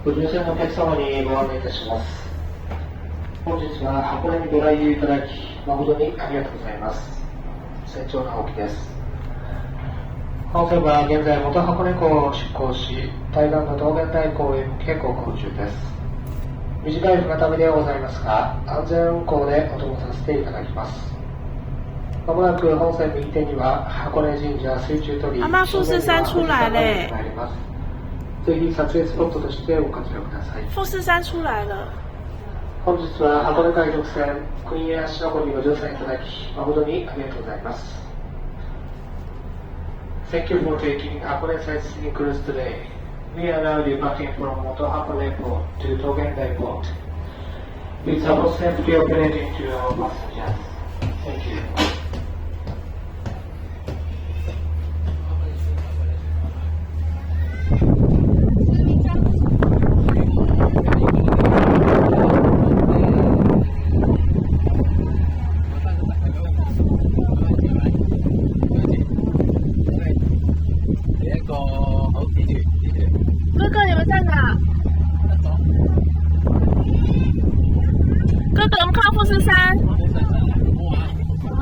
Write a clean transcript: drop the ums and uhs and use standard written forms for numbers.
ご乗船のお客様にご案内いたします。本日は箱根にご来遊いただき誠にありがとうございます。船長の青木です。本船は現在元箱根港を出港し、対岸の道玄大港へ向け航行中です。短い船旅ではございますが、安全運航でお供させていただきます。まもなく本船右手には箱根神社水中鳥居、阿妈富士山出来嘞！ぜひ撮影スポットとしてご活用ください。富士山出来了。本日は箱根海賊船クイーンエアシノコにご乗船いただき誠にありがとうございます。Thank you for taking Hakone sightseeing cruise today. We are now departing from Moto Hakone Port to Togendai Port. We support safely operating to our passengers. Thank you.哥哥，你们在哪？哥哥，我们看富士山。啊？